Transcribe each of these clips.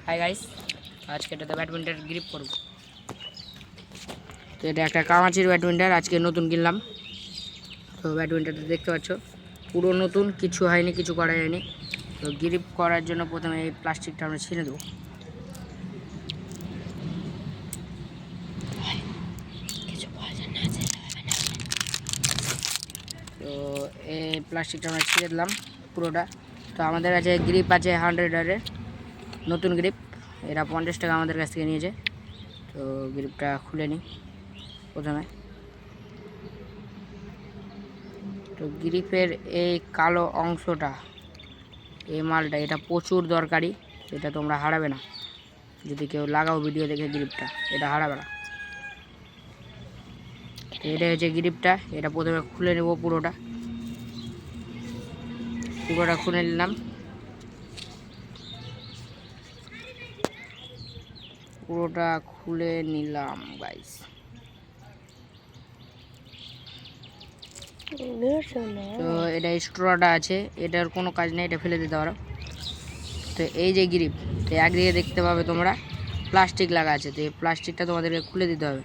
Hi guys, আজকে এটাতে badminton grip করব। তো এটা একটা কামাচির ব্যাডমিন্টন আজকে নতুন কিনলাম। তো ব্যাডমিন্টনটা দেখতে পাচ্ছ পুরো নতুন, কিছু হয়নি, কিছু করা যায়নি। তো গ্রিপ করার জন্য প্রথমে এই প্লাস্টিকটা আমরা ছিঁড়ে দেবো। তো এই প্লাস্টিকটা আমরা ছিঁড়ে দিলাম পুরোটা। তো আমাদের কাছে গ্রিপ আছে 100 নতুন গ্রিপ, এরা 50 টাকা আমাদের কাছ থেকে নিয়েছে। তো গ্রিপটা খুলে নিই প্রথমে। তো গ্রিপের এই কালো অংশটা, এই মালটা, এটা প্রচুর দরকারি। এটা তোমরা হারাবে না, যদি কেউ লাগাও ভিডিও দেখে গ্রিপটা, এটা হারাবে না। এটা হচ্ছে গ্রিপটা, এটা প্রথমে খুলে নেব পুরোটা খুলে নিলাম। পুরোটা খুলে নিলাম গাইস। তো এটা স্ট্রটা আছে, এটার কোনো কাজ নেই, এটা ফেলে দিতে পারো। তো এই যে গ্রিপ, তো একদিকে দেখতে পাবে তোমরা প্লাস্টিক লাগা আছে, তো এই প্লাস্টিকটা তোমাদেরকে খুলে দিতে হবে।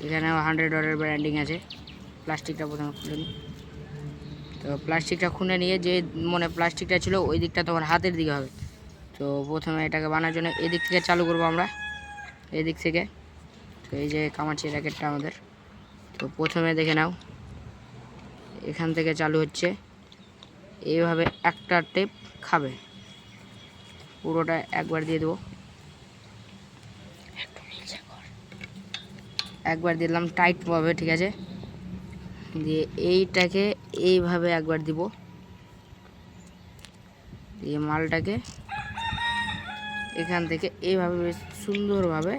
এখানে 100 ব্র্যান্ডিং আছে। প্লাস্টিকটা প্রথমে খুলে নিই। তো প্লাস্টিকটা খুলে নিয়ে যে মনে প্লাস্টিকটা ছিল ওই দিকটা তোমার হাতের দিকে হবে। তো প্রথমে এটাকে বানার জন্য এদিক থেকে চালু করব আমরা, এদিক থেকে। তো এই যে কামাচ্ছি র্যাকেটটা আমাদের, তো প্রথমে দেখে নাও এখান থেকে চালু হচ্ছে। এইভাবে একটা টেপ খাবে, পুরোটা একবার দিয়ে দেবো। একবার দিলাম টাইট পাবে, ঠিক আছে। দিয়ে এইটাকে এইভাবে একবার দিব, দিয়ে মালটাকে এখান থেকে এইভাবে বেশ সুন্দরভাবে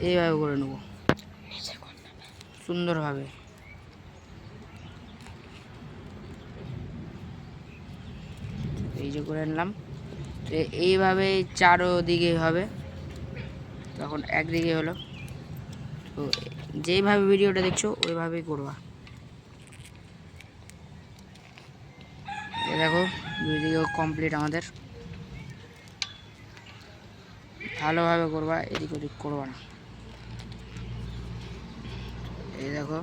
এইভাবে করে নেব, সুন্দরভাবে। এই যে করে নিলাম। তো এইভাবে চারোদিকে হবে, তখন একদিকে হলো। তো যেইভাবে ভিডিওটা দেখছো ওইভাবেই করবা। দেখো দুই দিকেও কমপ্লিট আমাদের। ভালোভাবে করবা, এদিক ওদিক করবা না। এই দেখো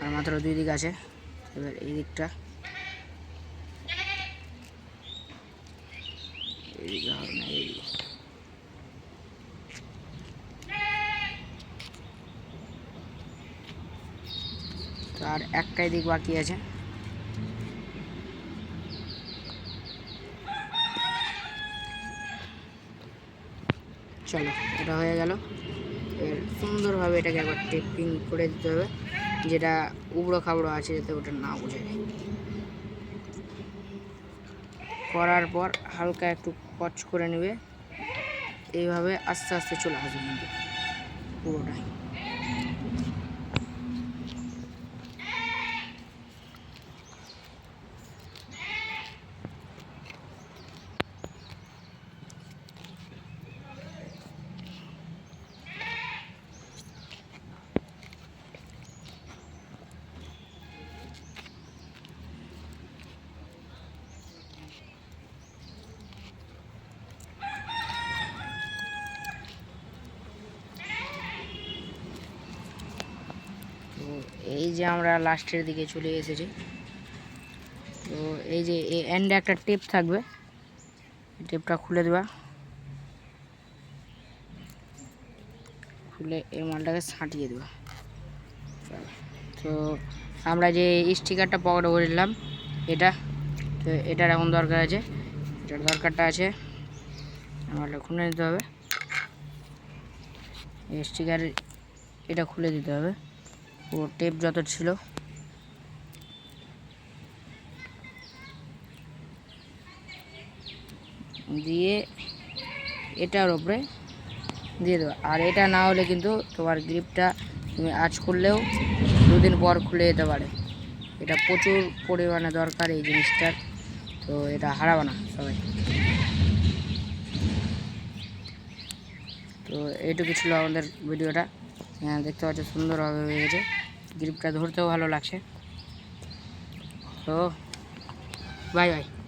আর মাত্র দুই দিক আছে। এবার এই দিকটা, এইদিকে হবে না, এইদিকে। তো আর একটাই দিক বাকি আছে। চলো, এটা হয়ে গেল। এর সুন্দরভাবে এটাকে একবার টেপিং করে দিতে হবে, যেটা উবড়ো খাবড়ো আছে যাতে ওটা না বোঝা যায়। করার পর হালকা একটু কচ করে নেবে, এইভাবে আস্তে আস্তে চলে আসবে কিন্তু পুরোটাই। তো এই যে আমরা লাস্টের দিকে চলে এসেছি। তো এই যে এই এন্ডে একটা টেপ থাকবে, টেপটা খুলে দেবা, খুলে এই মালটাকে ছাঁটিয়ে দেবা। তো আমরা যে স্টিকারটা পকেটে ভরেছিলাম এটা, তো এটার এখন দরকার আছে, এটার দরকারটা আছে, মালটা খুলে নিতে হবে। স্টিকার এটা খুলে দিতে হবে, ও টেপ যত ছিল। দিয়ে এটার উপরে দিয়ে দেবো। আর এটা না হলে কিন্তু তোমার গ্রিপটা তুমি আঁচ করলেও দুদিন পর খুলে যেতে পারে। এটা প্রচুর পরিমাণে দরকার এই জিনিসটার, তো এটা হারাবে না সবাই। তো এইটুকু ছিল আমাদের ভিডিওটা। দেখতে পাচ্ছ সুন্দরভাবে হয়ে গেছে, গ্রিপটা ধরতেও ভালো লাগছে। তো বাই বাই।